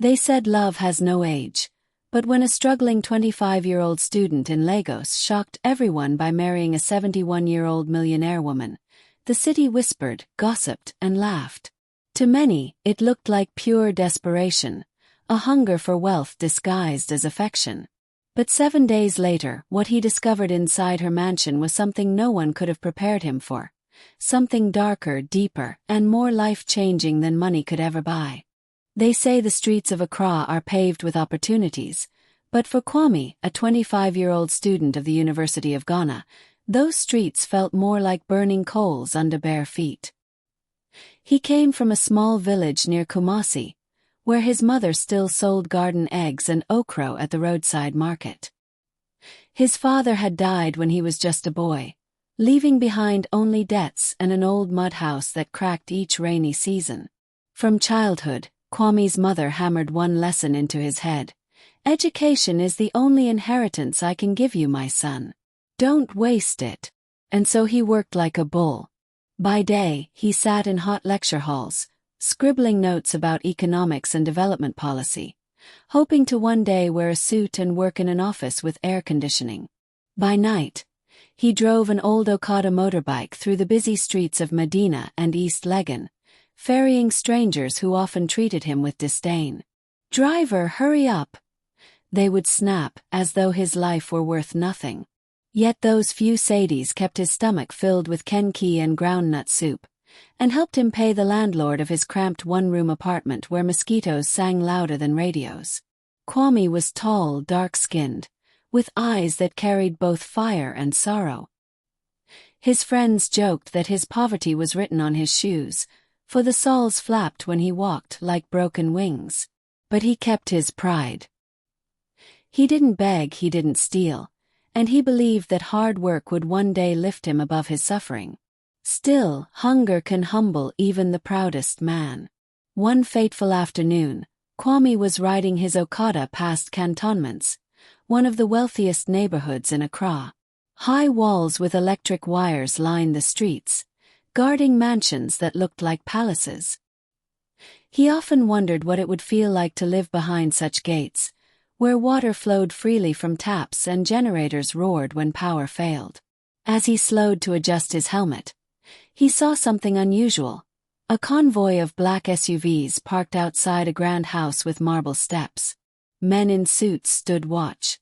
They said love has no age. But when a struggling 25-year-old student in Lagos shocked everyone by marrying a 71-year-old millionaire woman, the city whispered, gossiped, and laughed. To many, it looked like pure desperation, a hunger for wealth disguised as affection. But 7 days later, what he discovered inside her mansion was something no one could have prepared him for. Something darker, deeper, and more life-changing than money could ever buy. They say the streets of Accra are paved with opportunities, but for Kwame, a 25-year-old student of the University of Ghana, those streets felt more like burning coals under bare feet. He came from a small village near Kumasi, where his mother still sold garden eggs and okra at the roadside market. His father had died when he was just a boy, leaving behind only debts and an old mud house that cracked each rainy season. From childhood, Kwame's mother hammered one lesson into his head. Education is the only inheritance I can give you, my son. Don't waste it. And so he worked like a bull. By day, he sat in hot lecture halls, scribbling notes about economics and development policy, hoping to one day wear a suit and work in an office with air conditioning. By night, he drove an old Okada motorbike through the busy streets of Medina and East Legon, ferrying strangers who often treated him with disdain. "Driver, hurry up!" they would snap, as though his life were worth nothing. Yet those few sadies kept his stomach filled with kenki and groundnut soup, and helped him pay the landlord of his cramped one-room apartment where mosquitoes sang louder than radios. Kwame was tall, dark-skinned, with eyes that carried both fire and sorrow. His friends joked that his poverty was written on his shoes, for the soles flapped when he walked like broken wings. But he kept his pride. He didn't beg, he didn't steal, and he believed that hard work would one day lift him above his suffering. Still, hunger can humble even the proudest man. One fateful afternoon, Kwame was riding his Okada past cantonments, one of the wealthiest neighborhoods in Accra. High walls with electric wires lined the streets, guarding mansions that looked like palaces. He often wondered what it would feel like to live behind such gates, where water flowed freely from taps and generators roared when power failed. As he slowed to adjust his helmet, he saw something unusual: a convoy of black SUVs parked outside a grand house with marble steps. Men in suits stood watch,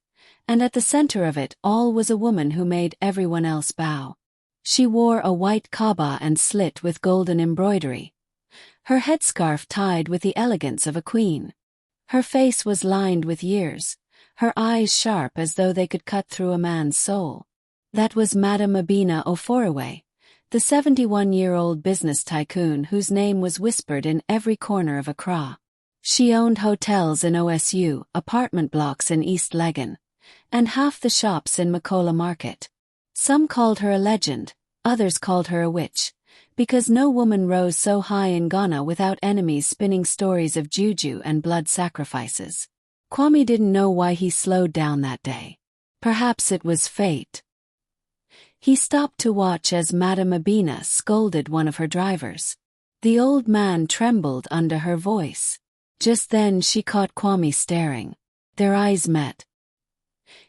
and at the center of it all was a woman who made everyone else bow. She wore a white kaba and slit with golden embroidery, her headscarf tied with the elegance of a queen. Her face was lined with years, her eyes sharp as though they could cut through a man's soul. That was Madam Abina Oforaway, the 71-year-old business tycoon whose name was whispered in every corner of Accra. She owned hotels in OSU, apartment blocks in East Legon, and half the shops in Makola Market. Some called her a legend, others called her a witch, because no woman rose so high in Ghana without enemies spinning stories of juju and blood sacrifices. Kwame didn't know why he slowed down that day. Perhaps it was fate. He stopped to watch as Madam Abina scolded one of her drivers. The old man trembled under her voice. Just then she caught Kwame staring. Their eyes met.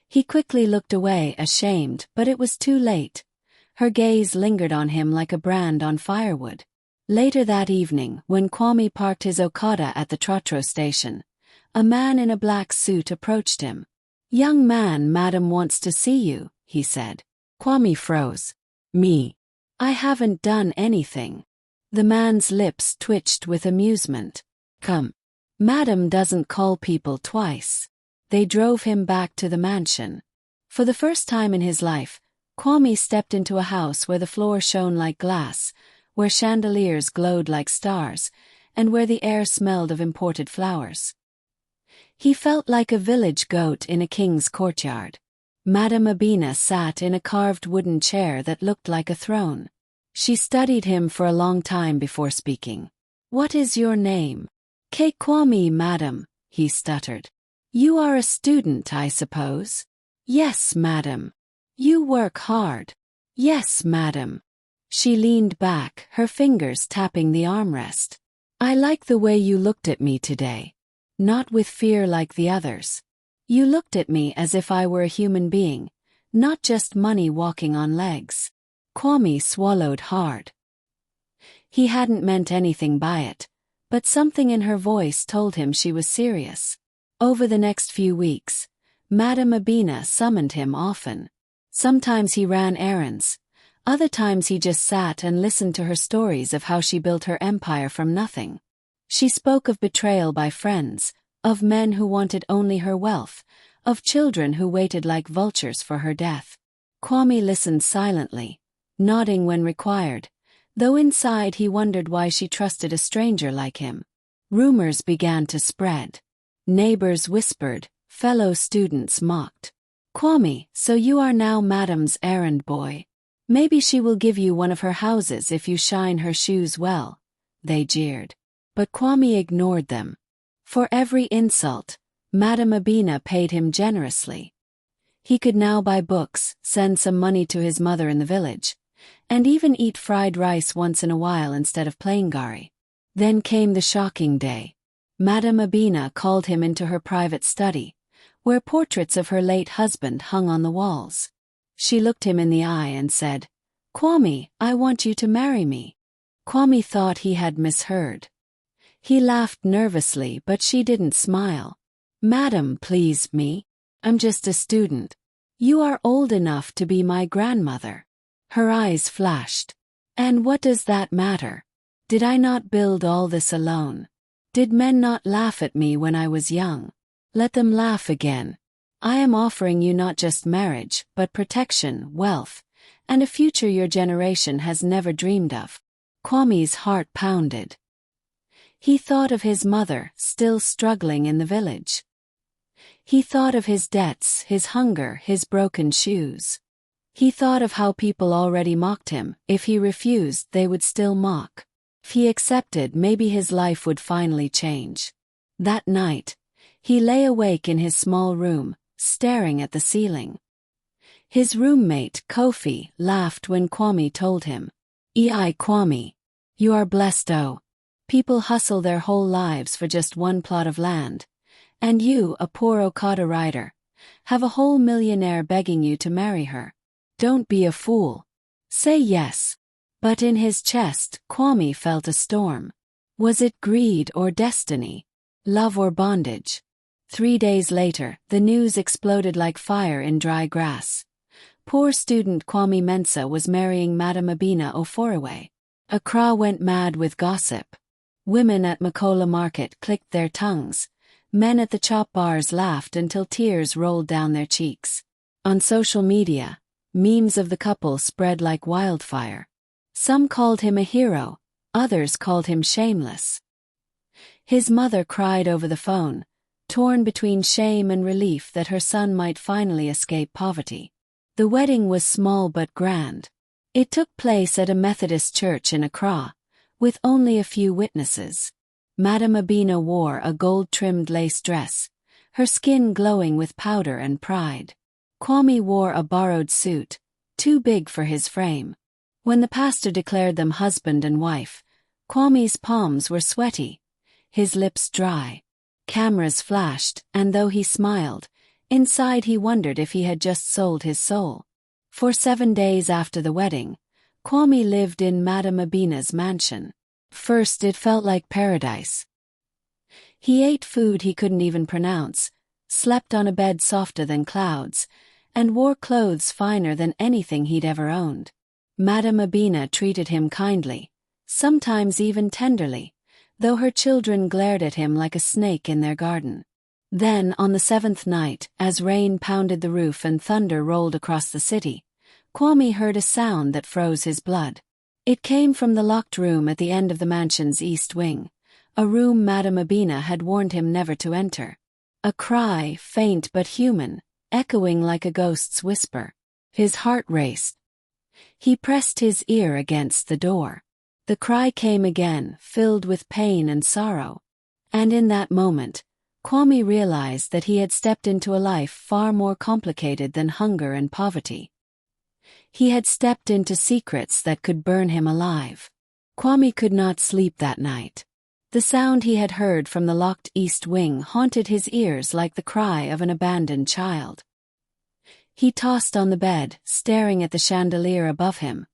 He quickly looked away, ashamed, but it was too late. Her gaze lingered on him like a brand on firewood. Later that evening, when Kwame parked his Okada at the Trotro station, a man in a black suit approached him. "Young man, Madam wants to see you," he said. Kwame froze. "Me? I haven't done anything." The man's lips twitched with amusement. "Come. Madam doesn't call people twice." They drove him back to the mansion. For the first time in his life, Kwame stepped into a house where the floor shone like glass, where chandeliers glowed like stars, and where the air smelled of imported flowers. He felt like a village goat in a king's courtyard. Madam Abina sat in a carved wooden chair that looked like a throne. She studied him for a long time before speaking. "What is your name?" "K. Kwame, madam," he stuttered. "You are a student, I suppose?" "Yes, madam." "You work hard?" "Yes, madam." She leaned back, her fingers tapping the armrest. "I like the way you looked at me today. not with fear like the others. You looked at me as if I were a human being, not just money walking on legs. Kwame swallowed hard. He hadn't meant anything by it, but something in her voice told him she was serious. Over the next few weeks, Madame Abina summoned him often. Sometimes he ran errands. Other times he just sat and listened to her stories of how she built her empire from nothing. She spoke of betrayal by friends, of men who wanted only her wealth, of children who waited like vultures for her death. Kwame listened silently, nodding when required, though inside he wondered why she trusted a stranger like him. Rumors began to spread. Neighbors whispered, fellow students mocked. Kwame, so you are now Madame's errand boy. Maybe she will give you one of her houses if you shine her shoes well, they jeered. But Kwame ignored them. For every insult, Madame Abina paid him generously. He could now buy books, send some money to his mother in the village, and even eat fried rice once in a while instead of plain gari. Then came the shocking day. Madame Abina called him into her private study, where portraits of her late husband hung on the walls. She looked him in the eye and said, "Kwame, I want you to marry me." Kwame thought he had misheard. He laughed nervously, but she didn't smile. "Madam, please me. I'm just a student. You are old enough to be my grandmother." Her eyes flashed. "And what does that matter? Did I not build all this alone? Did men not laugh at me when I was young? Let them laugh again. I am offering you not just marriage, but protection, wealth, and a future your generation has never dreamed of." Kwame's heart pounded. He thought of his mother, still struggling in the village. He thought of his debts, his hunger, his broken shoes. He thought of how people already mocked him. If he refused, they would still mock. If he accepted, maybe his life would finally change. That night, he lay awake in his small room, staring at the ceiling. His roommate, Kofi, laughed when Kwame told him, "Ei Kwame, you are blessed oh. People hustle their whole lives for just one plot of land. And you, a poor Okada rider, have a whole millionaire begging you to marry her. Don't be a fool. Say yes." But in his chest, Kwame felt a storm. Was it greed or destiny? Love or bondage? 3 days later, the news exploded like fire in dry grass. Poor student Kwame Mensah was marrying Madame Abina Oforaway. Accra went mad with gossip. Women at Makola Market clicked their tongues. Men at the chop bars laughed until tears rolled down their cheeks. On social media, memes of the couple spread like wildfire. Some called him a hero, others called him shameless. His mother cried over the phone, torn between shame and relief that her son might finally escape poverty. The wedding was small but grand. It took place at a Methodist church in Accra, with only a few witnesses. Madame Abina wore a gold-trimmed lace dress, her skin glowing with powder and pride. Kwame wore a borrowed suit, too big for his frame. When the pastor declared them husband and wife, Kwame's palms were sweaty, his lips dry. Cameras flashed, and though he smiled, inside he wondered if he had just sold his soul. For 7 days after the wedding, Kwame lived in Madame Abina's mansion. First it felt like paradise. He ate food he couldn't even pronounce, slept on a bed softer than clouds, and wore clothes finer than anything he'd ever owned. Madame Abina treated him kindly, sometimes even tenderly, though her children glared at him like a snake in their garden. Then, on the 7th night, as rain pounded the roof and thunder rolled across the city, Kwame heard a sound that froze his blood. It came from the locked room at the end of the mansion's east wing, a room Madame Abina had warned him never to enter. A cry, faint but human, echoing like a ghost's whisper. His heart raced. He pressed his ear against the door. The cry came again, filled with pain and sorrow. And in that moment, Kwame realized that he had stepped into a life far more complicated than hunger and poverty. He had stepped into secrets that could burn him alive. Kwame could not sleep that night. The sound he had heard from the locked east wing haunted his ears like the cry of an abandoned child. He tossed on the bed, staring at the chandelier above him,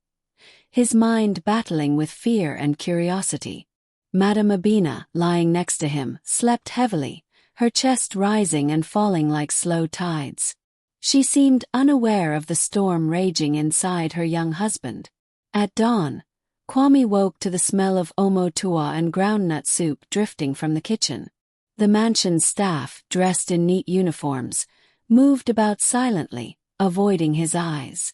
his mind battling with fear and curiosity. Madame Abina, lying next to him, slept heavily, her chest rising and falling like slow tides. She seemed unaware of the storm raging inside her young husband. At dawn, Kwame woke to the smell of omotua and groundnut soup drifting from the kitchen. The mansion's staff, dressed in neat uniforms, moved about silently, avoiding his eyes.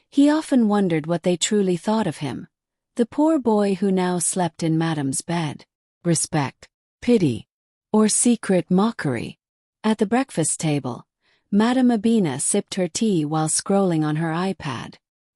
He often wondered what they truly thought of him, the poor boy who now slept in Madame's bed. Respect, pity, or secret mockery. At the breakfast table, Madame Abina sipped her tea while scrolling on her iPad.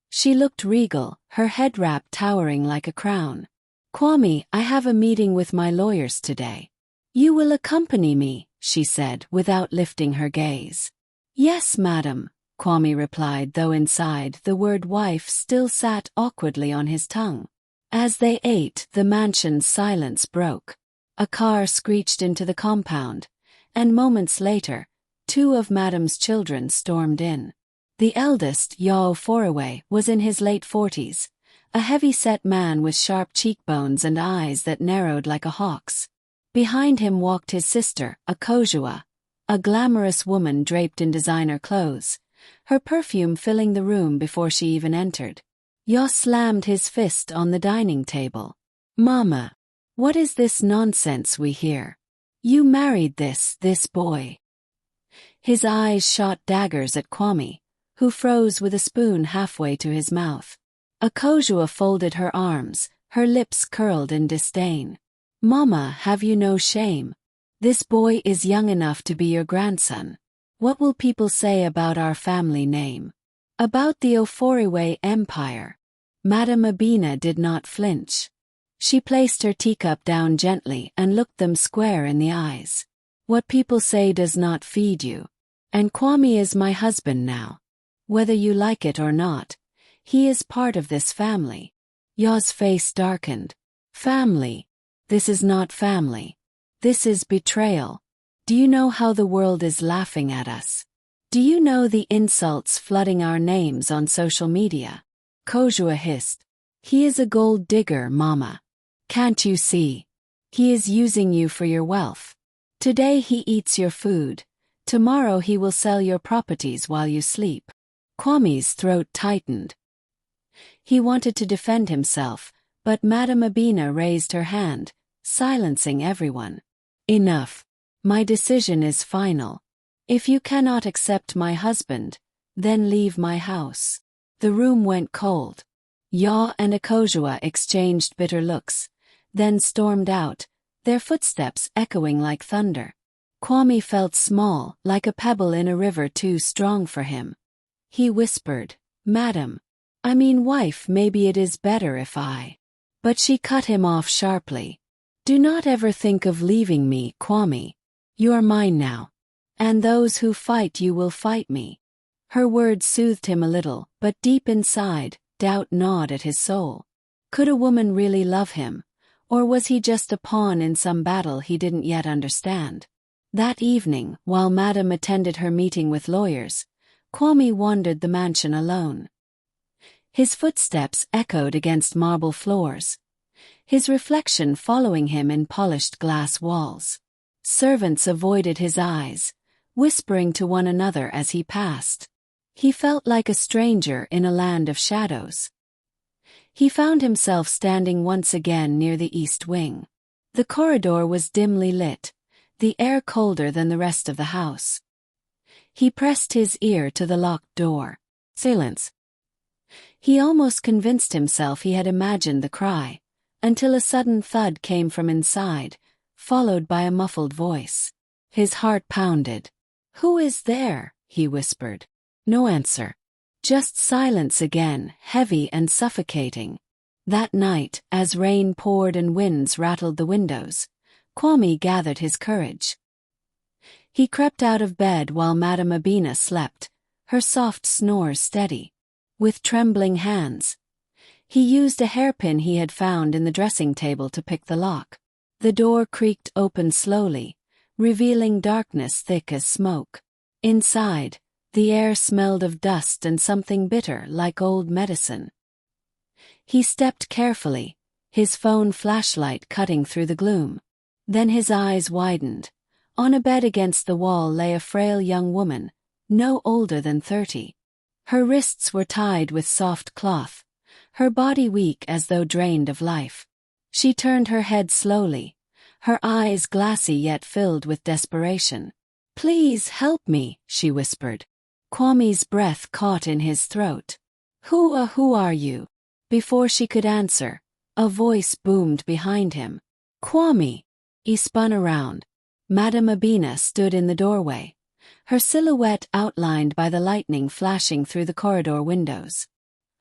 She looked regal, her head wrap towering like a crown. "Kwame, I have a meeting with my lawyers today. You will accompany me," she said without lifting her gaze. "Yes, madam," Kwame replied, though inside the word wife still sat awkwardly on his tongue. As they ate, the mansion's silence broke. A car screeched into the compound, and moments later, two of Madame's children stormed in. The eldest, Yao Foraway, was in his late 40s, a heavy-set man with sharp cheekbones and eyes that narrowed like a hawk's. Behind him walked his sister, Akojua, a glamorous woman draped in designer clothes, her perfume filling the room before she even entered. Yao slammed his fist on the dining table. "Mama, what is this nonsense we hear? You married this boy." His eyes shot daggers at Kwame, who froze with a spoon halfway to his mouth. Akojua folded her arms, her lips curled in disdain. "Mama, have you no shame? This boy is young enough to be your grandson. What will people say about our family name? About the Oforiwe Empire?" Madame Abina did not flinch. She placed her teacup down gently and looked them square in the eyes. "What people say does not feed you. And Kwame is my husband now. Whether you like it or not, he is part of this family." Ya's face darkened. "Family? This is not family. This is betrayal. Do you know how the world is laughing at us? Do you know the insults flooding our names on social media?" Kojua hissed. "He is a gold digger, Mama. Can't you see? He is using you for your wealth. Today he eats your food. Tomorrow he will sell your properties while you sleep." Kwame's throat tightened. He wanted to defend himself, but Madame Abina raised her hand, silencing everyone. "Enough. My decision is final. If you cannot accept my husband, then leave my house." The room went cold. Ya and Akojua exchanged bitter looks, then stormed out, their footsteps echoing like thunder. Kwame felt small, like a pebble in a river too strong for him. He whispered, "Madam, I mean wife, maybe it is better if I—" But she cut him off sharply. "Do not ever think of leaving me, Kwame. You are mine now. And those who fight you will fight me." Her words soothed him a little, but deep inside, doubt gnawed at his soul. Could a woman really love him, or was he just a pawn in some battle he didn't yet understand? That evening, while Madame attended her meeting with lawyers, Kwame wandered the mansion alone. His footsteps echoed against marble floors, his reflection following him in polished glass walls. Servants avoided his eyes, whispering to one another as he passed. He felt like a stranger in a land of shadows. He found himself standing once again near the east wing. The corridor was dimly lit, the air colder than the rest of the house. He pressed his ear to the locked door. Silence. He almost convinced himself he had imagined the cry, until a sudden thud came from inside, followed by a muffled voice. His heart pounded. "Who is there?" he whispered. No answer. Just silence again, heavy and suffocating. That night, as rain poured and winds rattled the windows, Kwame gathered his courage. He crept out of bed while Madame Abina slept, her soft snores steady. With trembling hands, he used a hairpin he had found in the dressing table to pick the lock. The door creaked open slowly, revealing darkness thick as smoke. Inside, the air smelled of dust and something bitter like old medicine. He stepped carefully, his phone flashlight cutting through the gloom. Then his eyes widened. On a bed against the wall lay a frail young woman, no older than 30. Her wrists were tied with soft cloth, her body weak as though drained of life. She turned her head slowly, her eyes glassy yet filled with desperation. "Please help me," she whispered. Kwame's breath caught in his throat. Who are you?" Before she could answer, a voice boomed behind him. "Kwame!" He spun around. Madame Abina stood in the doorway, her silhouette outlined by the lightning flashing through the corridor windows.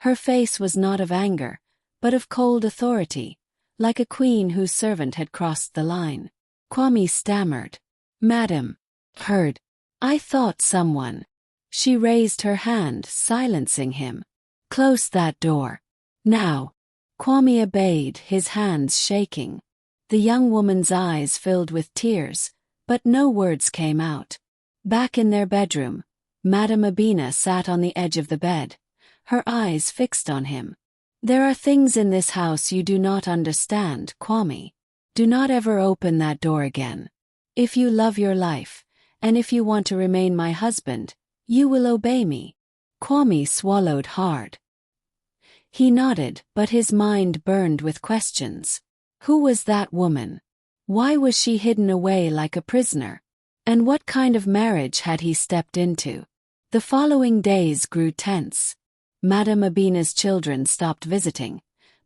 Her face was not of anger, but of cold authority, like a queen whose servant had crossed the line. Kwame stammered. "Madam." "Heard. I thought someone." She raised her hand, silencing him. "Close that door. Now." Kwame obeyed, his hands shaking. The young woman's eyes filled with tears, but no words came out. Back in their bedroom, Madame Abina sat on the edge of the bed, her eyes fixed on him. "There are things in this house you do not understand, Kwame. Do not ever open that door again. If you love your life, and if you want to remain my husband, you will obey me." Kwame swallowed hard. He nodded, but his mind burned with questions. Who was that woman? Why was she hidden away like a prisoner? And what kind of marriage had he stepped into? The following days grew tense. Madame Abina's children stopped visiting,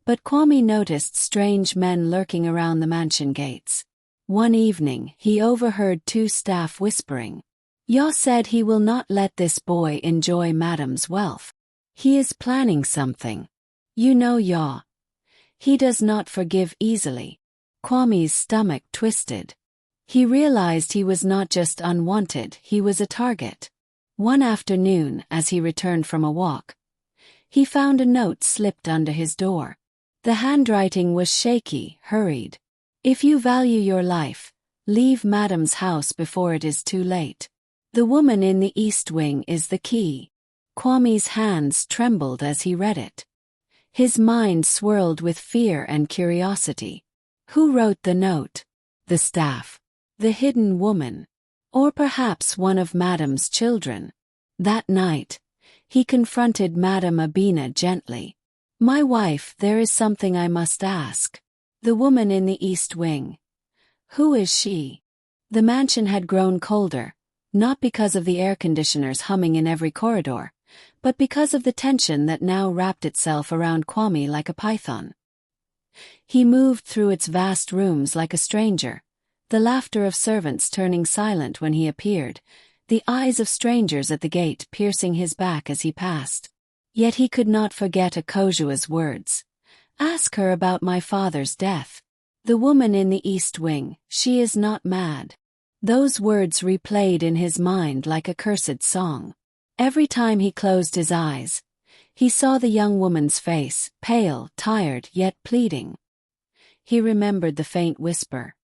but Kwame noticed strange men lurking around the mansion gates. One evening, he overheard two staff whispering. "Ya said he will not let this boy enjoy Madame's wealth. He is planning something. You know Ya. He does not forgive easily." Kwame's stomach twisted. He realized he was not just unwanted, he was a target. One afternoon, as he returned from a walk, he found a note slipped under his door. The handwriting was shaky, hurried. "If you value your life, leave Madame's house before it is too late. The woman in the east wing is the key." Kwame's hands trembled as he read it. His mind swirled with fear and curiosity. Who wrote the note? The staff. The hidden woman. Or perhaps one of Madame's children. That night, he confronted Madame Abina gently. "My wife, there is something I must ask. The woman in the east wing. Who is she?" The mansion had grown colder, not because of the air conditioners humming in every corridor, but because of the tension that now wrapped itself around Kwame like a python. He moved through its vast rooms like a stranger, the laughter of servants turning silent when he appeared, the eyes of strangers at the gate piercing his back as he passed. Yet he could not forget Akojua's words. "Ask her about my father's death. The woman in the east wing, she is not mad." Those words replayed in his mind like a cursed song. Every time he closed his eyes, he saw the young woman's face, pale, tired, yet pleading. He remembered the faint whisper,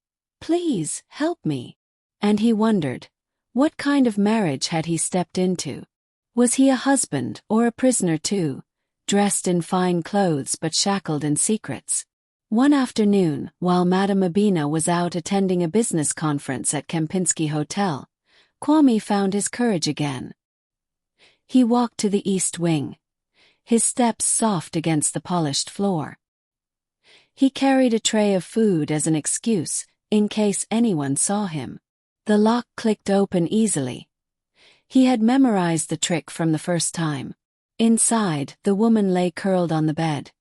"Please, help me." And he wondered, what kind of marriage had he stepped into? Was he a husband or a prisoner too, dressed in fine clothes but shackled in secrets? One afternoon, while Madame Abina was out attending a business conference at Kempinski Hotel, Kwame found his courage again. He walked to the east wing, his steps soft against the polished floor. He carried a tray of food as an excuse, in case anyone saw him. The lock clicked open easily. He had memorized the trick from the first time. Inside, the woman lay curled on the bed,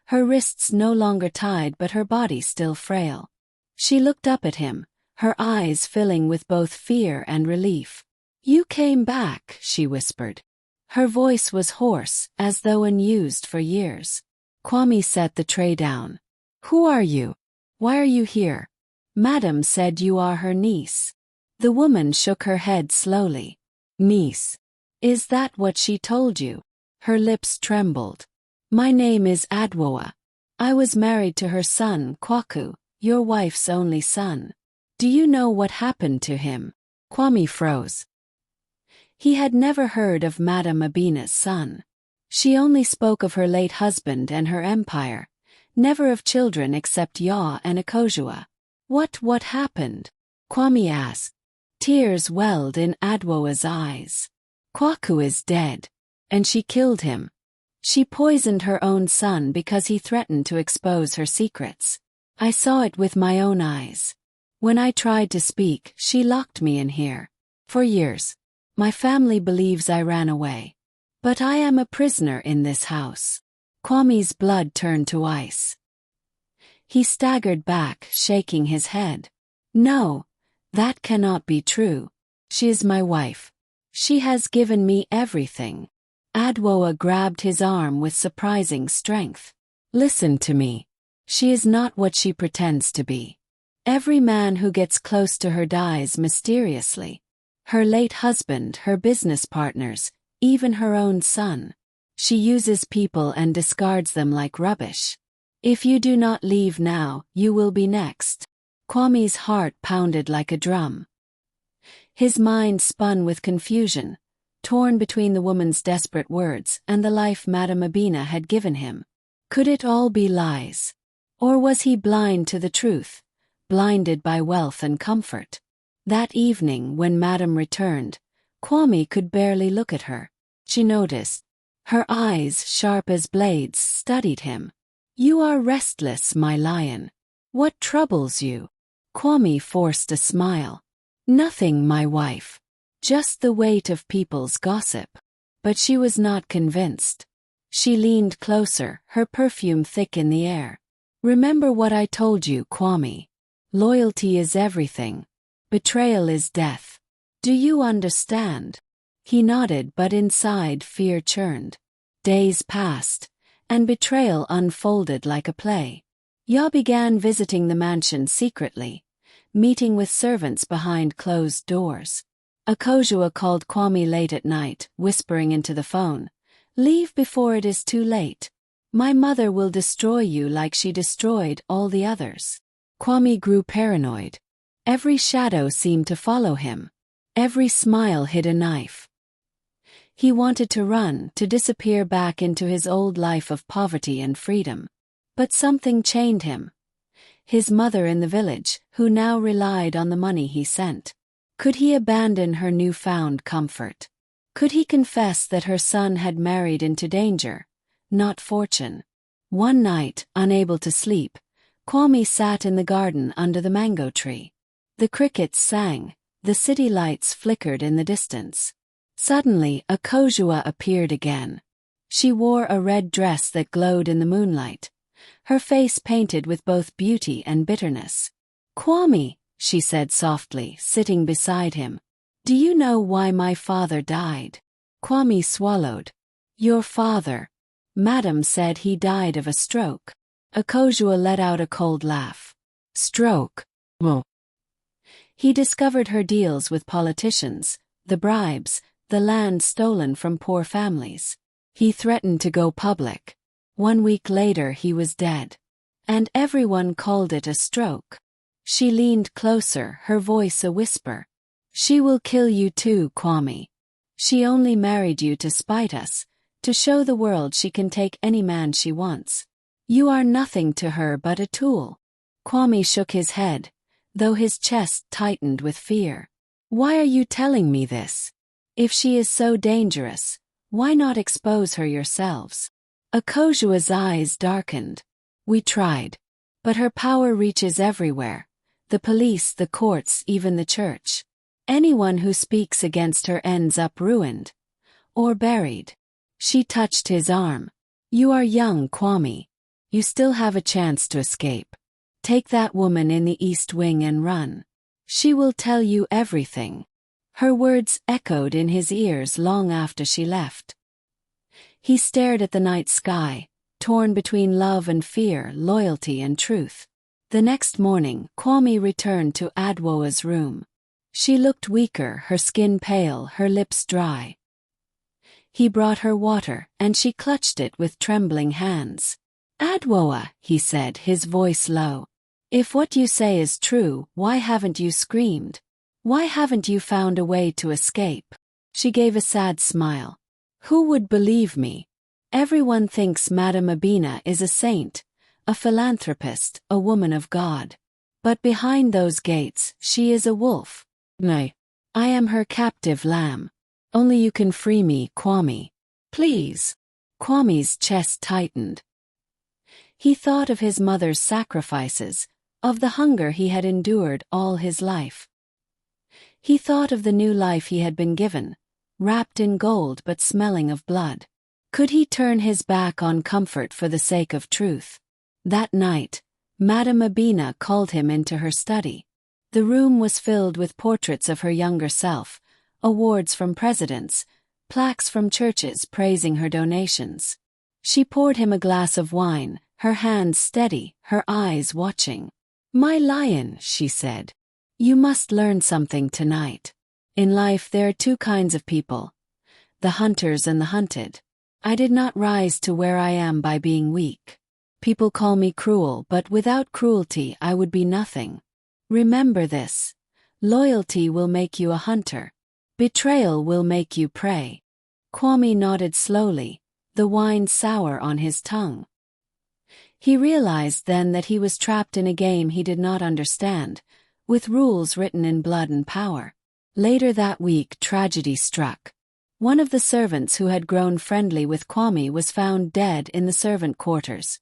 her wrists no longer tied but her body still frail. She looked up at him, her eyes filling with both fear and relief. "You came back," she whispered. Her voice was hoarse, as though unused for years. Kwame set the tray down. "Who are you? Why are you here?" "Madame said you are her niece." The woman shook her head slowly. "Niece? Is that what she told you?" Her lips trembled. "My name is Adwoa. I was married to her son, Kwaku, your wife's only son. Do you know what happened to him? Kwame froze. He had never heard of Madame Abina's son. She only spoke of her late husband and her empire, never of children except Ya and Akojua. What happened? Kwame asked. Tears welled in Adwoa's eyes. Kwaku is dead. And she killed him. She poisoned her own son because he threatened to expose her secrets. I saw it with my own eyes. When I tried to speak, she locked me in here. For years. My family believes I ran away. But I am a prisoner in this house. Kwame's blood turned to ice. He staggered back, shaking his head. No, that cannot be true. She is my wife. She has given me everything. Adwoa grabbed his arm with surprising strength. Listen to me. She is not what she pretends to be. Every man who gets close to her dies mysteriously. Her late husband, her business partners, even her own son. She uses people and discards them like rubbish. If you do not leave now, you will be next. Kwame's heart pounded like a drum. His mind spun with confusion, torn between the woman's desperate words and the life Madame Abina had given him. Could it all be lies? Or was he blind to the truth, blinded by wealth and comfort? That evening when Madame returned, Kwame could barely look at her. She noticed. Her eyes, sharp as blades, studied him. You are restless, my lion. What troubles you? Kwame forced a smile. Nothing, my wife. Just the weight of people's gossip. But she was not convinced. She leaned closer, her perfume thick in the air. Remember what I told you, Kwame. Loyalty is everything. Betrayal is death. Do you understand? He nodded, but inside fear churned. Days passed, and betrayal unfolded like a play. Ya began visiting the mansion secretly, meeting with servants behind closed doors. Akojua called Kwame late at night, whispering into the phone, "Leave before it is too late. My mother will destroy you like she destroyed all the others." Kwame grew paranoid. Every shadow seemed to follow him. Every smile hid a knife. He wanted to run, to disappear back into his old life of poverty and freedom. But something chained him. His mother in the village, who now relied on the money he sent. Could he abandon her newfound comfort? Could he confess that her son had married into danger, not fortune? One night, unable to sleep, Kwame sat in the garden under the mango tree. The crickets sang, the city lights flickered in the distance. Suddenly, Akojua appeared again. She wore a red dress that glowed in the moonlight, her face painted with both beauty and bitterness. "Kwame," she said softly, sitting beside him. "Do you know why my father died?" Kwame swallowed. "Your father?" Madam said he died of a stroke. Akojua let out a cold laugh. "Stroke? Well." He discovered her deals with politicians, the bribes, the land stolen from poor families. He threatened to go public. 1 week later he was dead. And everyone called it a stroke. She leaned closer, her voice a whisper. "She will kill you too, Kwame. She only married you to spite us, to show the world she can take any man she wants. You are nothing to her but a tool." Kwame shook his head, though his chest tightened with fear. "Why are you telling me this? If she is so dangerous, why not expose her yourselves?" Akojua's eyes darkened. "We tried. But her power reaches everywhere. The police, the courts, even the church. Anyone who speaks against her ends up ruined. Or buried." She touched his arm. "You are young, Kwame. You still have a chance to escape. Take that woman in the East Wing and run. She will tell you everything." Her words echoed in his ears long after she left. He stared at the night sky, torn between love and fear, loyalty and truth. The next morning, Kwame returned to Adwoa's room. She looked weaker, her skin pale, her lips dry. He brought her water, and she clutched it with trembling hands. "Adwoa," he said, his voice low. If what you say is true, why haven't you screamed? Why haven't you found a way to escape? She gave a sad smile. Who would believe me? Everyone thinks Madame Abina is a saint, a philanthropist, a woman of God. But behind those gates, she is a wolf. Nay, I am her captive lamb. Only you can free me, Kwame. Please. Kwame's chest tightened. He thought of his mother's sacrifices, of the hunger he had endured all his life. He thought of the new life he had been given, wrapped in gold but smelling of blood. Could he turn his back on comfort for the sake of truth? That night, Madame Abina called him into her study. The room was filled with portraits of her younger self, awards from presidents, plaques from churches praising her donations. She poured him a glass of wine, her hands steady, her eyes watching. "My lion," she said, "you must learn something tonight. In life there are two kinds of people, the hunters and the hunted. I did not rise to where I am by being weak. People call me cruel, but without cruelty I would be nothing. Remember this. Loyalty will make you a hunter. Betrayal will make you prey." Kwame nodded slowly, the wine sour on his tongue. He realized then that he was trapped in a game he did not understand, with rules written in blood and power. Later that week, tragedy struck. One of the servants who had grown friendly with Kwame was found dead in the servant quarters,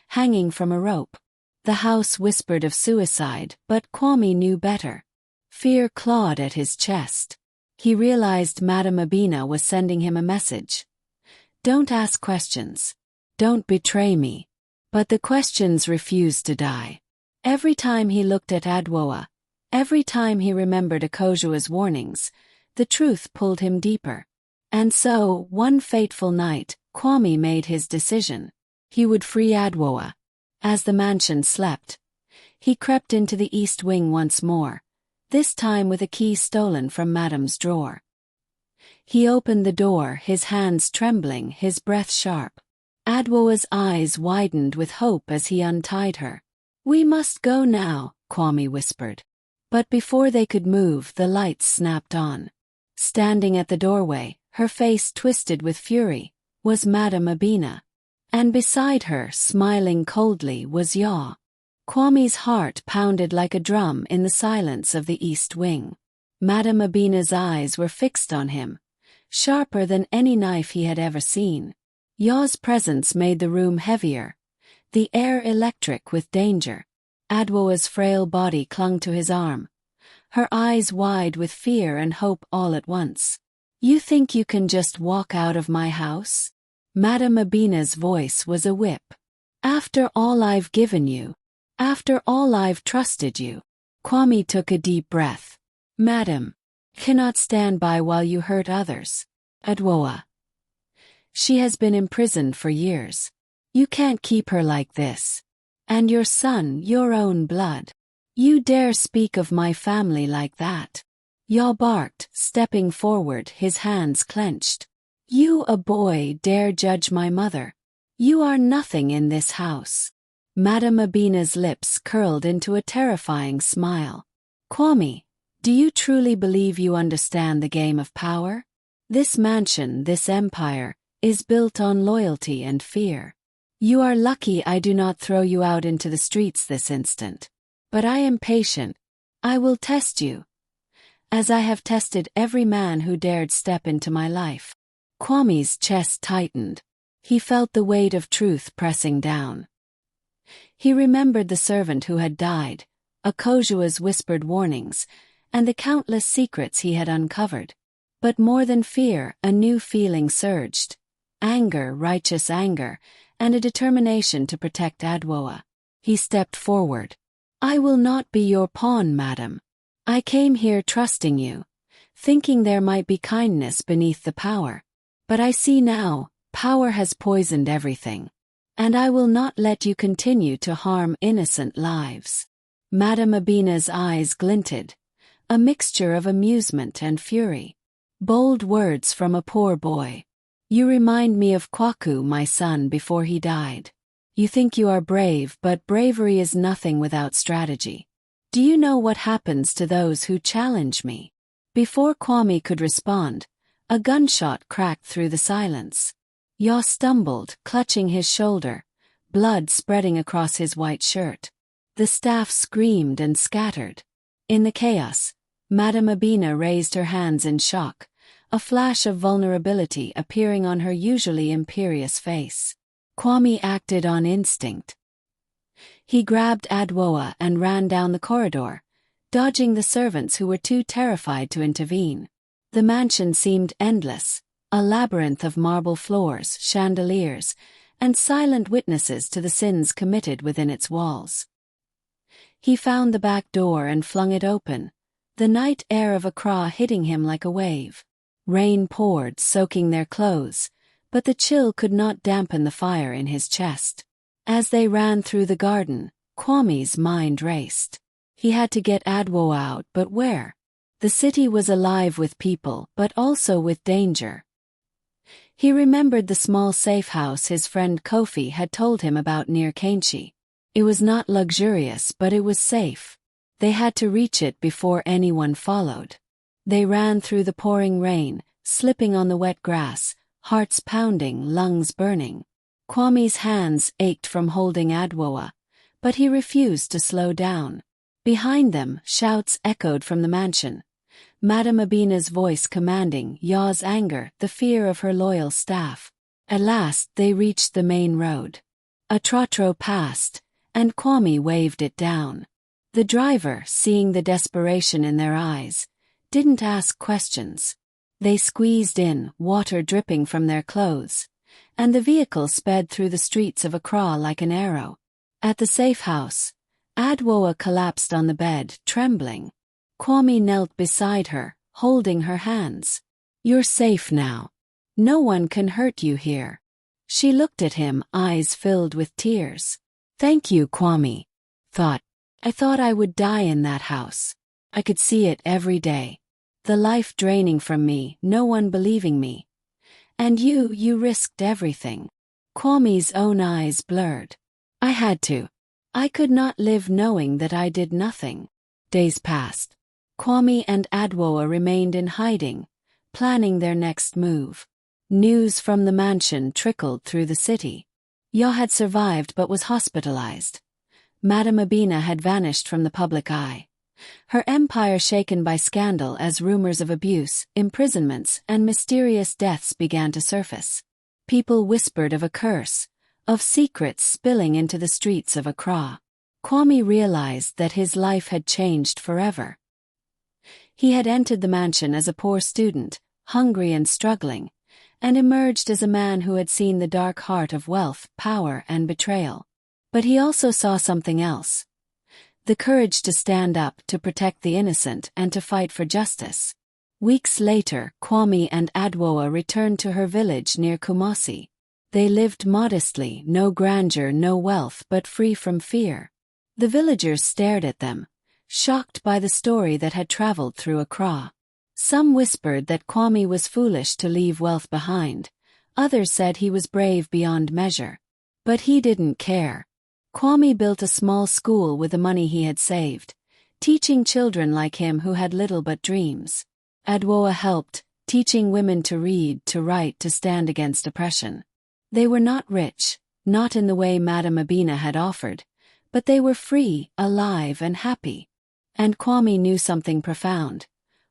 hanging from a rope. The house whispered of suicide, but Kwame knew better. Fear clawed at his chest. He realized Madame Abina was sending him a message. Don't ask questions. Don't betray me. But the questions refused to die. Every time he looked at Adwoa, every time he remembered Akojua's warnings, the truth pulled him deeper. And so, one fateful night, Kwame made his decision. He would free Adwoa. As the mansion slept, he crept into the east wing once more, this time with a key stolen from Madame's drawer. He opened the door, his hands trembling, his breath sharp. Adwoa's eyes widened with hope as he untied her. "We must go now," Kwame whispered. But before they could move, the lights snapped on. Standing at the doorway, her face twisted with fury, was Madame Abina. And beside her, smiling coldly, was Yaw. Kwame's heart pounded like a drum in the silence of the east wing. Madame Abina's eyes were fixed on him, sharper than any knife he had ever seen. Yaw's presence made the room heavier, the air electric with danger. Adwoa's frail body clung to his arm, her eyes wide with fear and hope all at once. "You think you can just walk out of my house?" Madame Abina's voice was a whip. "After all I've given you, after all I've trusted you." Kwame took a deep breath. "Madam, cannot stand by while you hurt others. Adwoa. She has been imprisoned for years. You can't keep her like this. And your son, your own blood. You dare speak of my family like that?" Yaw barked, stepping forward, his hands clenched. "You, a boy, dare judge my mother? You are nothing in this house." Madame Abina's lips curled into a terrifying smile. "Kwame, do you truly believe you understand the game of power? This mansion, this empire, is built on loyalty and fear. You are lucky I do not throw you out into the streets this instant. But I am patient. I will test you, as I have tested every man who dared step into my life." Kwame's chest tightened. He felt the weight of truth pressing down. He remembered the servant who had died, Akojua's whispered warnings, and the countless secrets he had uncovered. But more than fear, a new feeling surged. Anger, righteous anger, and a determination to protect Adwoa. He stepped forward. "I will not be your pawn, madam. I came here trusting you, thinking there might be kindness beneath the power. But I see now, power has poisoned everything. And I will not let you continue to harm innocent lives." Madame Abina's eyes glinted, a mixture of amusement and fury. "Bold words from a poor boy. You remind me of Kwaku, my son, before he died. You think you are brave, but bravery is nothing without strategy. Do you know what happens to those who challenge me? Before Kwame could respond, a gunshot cracked through the silence. Yaw stumbled, clutching his shoulder, blood spreading across his white shirt. The staff screamed and scattered. In the chaos, Madame Abina raised her hands in shock, a flash of vulnerability appearing on her usually imperious face. Kwame acted on instinct. He grabbed Adwoa and ran down the corridor, dodging the servants who were too terrified to intervene. The mansion seemed endless, a labyrinth of marble floors, chandeliers, and silent witnesses to the sins committed within its walls. He found the back door and flung it open, the night air of Accra hitting him like a wave. Rain poured, soaking their clothes, but the chill could not dampen the fire in his chest. As they ran through the garden, Kwame's mind raced. He had to get Adwoa out, but where? The city was alive with people, but also with danger. He remembered the small safe house his friend Kofi had told him about near Kainchi. It was not luxurious, but it was safe. They had to reach it before anyone followed. They ran through the pouring rain, slipping on the wet grass, hearts pounding, lungs burning. Kwame's hands ached from holding Adwoa, but he refused to slow down. Behind them, shouts echoed from the mansion. Madame Abina's voice commanding, Yaw's anger, the fear of her loyal staff. At last they reached the main road. A trotro passed, and Kwame waved it down. The driver, seeing the desperation in their eyes, didn't ask questions. They squeezed in, water dripping from their clothes, and the vehicle sped through the streets of Accra like an arrow. At the safe house, Adwoa collapsed on the bed, trembling. Kwame knelt beside her, holding her hands. "You're safe now. No one can hurt you here." She looked at him, eyes filled with tears. "Thank you, Kwame." I thought I would die in that house. I could see it every day. The life draining from me, no one believing me. And you risked everything." Kwame's own eyes blurred. "I had to. I could not live knowing that I did nothing." Days passed. Kwame and Adwoa remained in hiding, planning their next move. News from the mansion trickled through the city. Yaw had survived but was hospitalized. Madame Abina had vanished from the public eye. Her empire shaken by scandal as rumors of abuse, imprisonments, and mysterious deaths began to surface. People whispered of a curse, of secrets spilling into the streets of Accra. Kwame realized that his life had changed forever. He had entered the mansion as a poor student, hungry and struggling, and emerged as a man who had seen the dark heart of wealth, power, and betrayal. But he also saw something else. The courage to stand up, to protect the innocent, and to fight for justice. Weeks later, Kwame and Adwoa returned to her village near Kumasi. They lived modestly, no grandeur, no wealth, but free from fear. The villagers stared at them, shocked by the story that had traveled through Accra. Some whispered that Kwame was foolish to leave wealth behind. Others said he was brave beyond measure. But he didn't care. Kwame built a small school with the money he had saved, teaching children like him who had little but dreams. Adwoa helped, teaching women to read, to write, to stand against oppression. They were not rich, not in the way Madame Abina had offered, but they were free, alive, and happy. And Kwame knew something profound.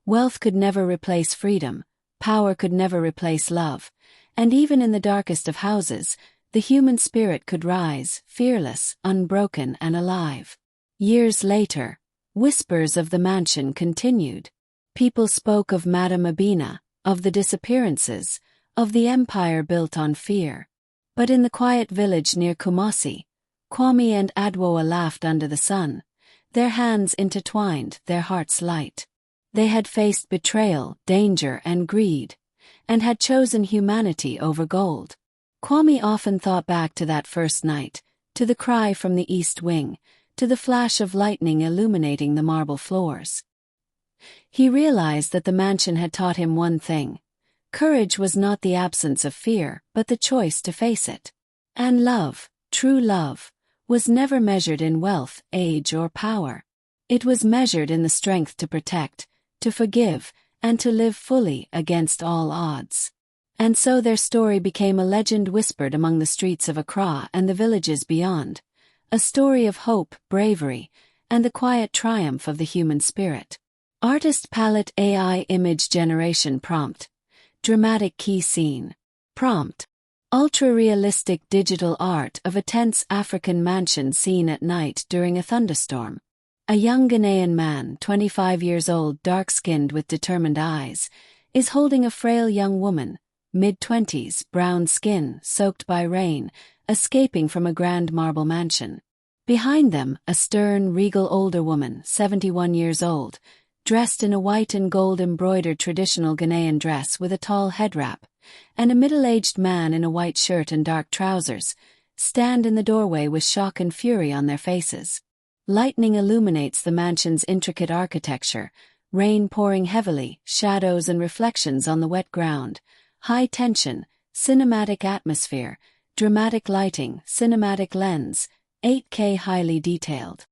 Wealth could never replace freedom, power could never replace love, and even in the darkest of houses, the human spirit could rise, fearless, unbroken, and alive. Years later, whispers of the mansion continued. People spoke of Madame Abina, of the disappearances, of the empire built on fear. But in the quiet village near Kumasi, Kwame and Adwoa laughed under the sun, their hands intertwined, their hearts light. They had faced betrayal, danger, and greed, and had chosen humanity over gold. Kwame often thought back to that first night, to the cry from the east wing, to the flash of lightning illuminating the marble floors. He realized that the mansion had taught him one thing. Courage was not the absence of fear, but the choice to face it. And love, True love was never measured in wealth, age, or power. It was measured in the strength to protect, to forgive, and to live fully against all odds. And so their story became a legend whispered among the streets of Accra and the villages beyond, a story of hope, bravery, and the quiet triumph of the human spirit. Artist palette AI image generation prompt. Dramatic key scene. Prompt. Ultra-realistic digital art of a tense African mansion seen at night during a thunderstorm. A young Ghanaian man, 25 years old, dark-skinned with determined eyes, is holding a frail young woman, mid-20s, brown skin, soaked by rain, escaping from a grand marble mansion. Behind them, a stern, regal older woman, 71 years old, dressed in a white and gold embroidered traditional Ghanaian dress with a tall head wrap, and a middle-aged man in a white shirt and dark trousers, stand in the doorway with shock and fury on their faces. Lightning illuminates the mansion's intricate architecture, rain pouring heavily, shadows and reflections on the wet ground, high tension, cinematic atmosphere, dramatic lighting, cinematic lens, 8K highly detailed.